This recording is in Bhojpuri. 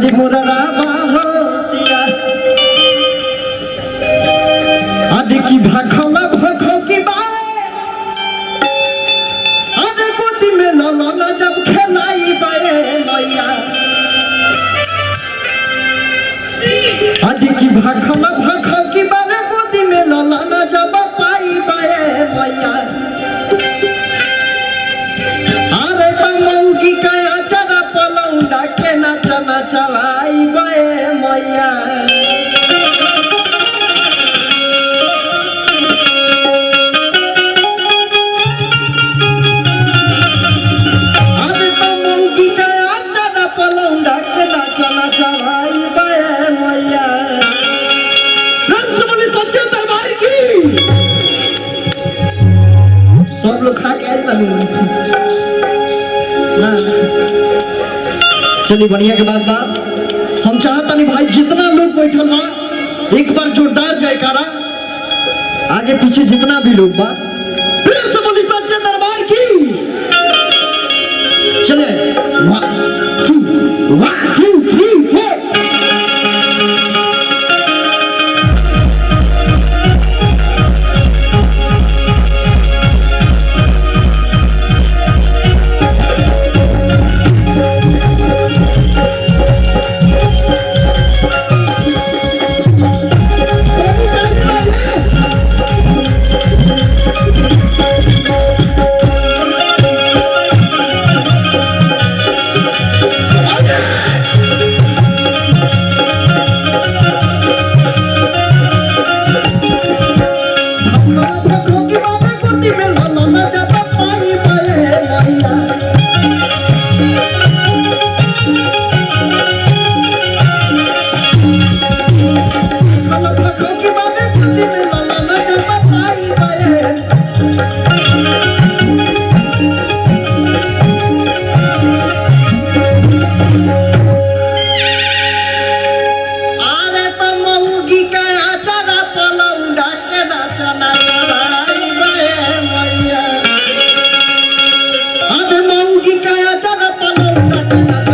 आदि मोरा रामा होसिया आदि की भाखमा भाखो की बाए आदि गोदी में ललना जब खेलाई बाए मैया आदि की भाखमा भाखो की बाए गोदी में ललना जब पाई बाए मैया अरे बमौगी का आचारा पलौंडा के नचना चलाई बाए मैया सब लोग खा के आए ना चलिए बढ़िया के बाद हम चाहता नहीं भाई जितना लोग बैठल बा एक बार जोरदार जयकारा आगे पीछे जितना भी लोग बा प्रेम से बोली सच्चे दरबार की चले 1 2 3 4 Maugi kaya cara pandang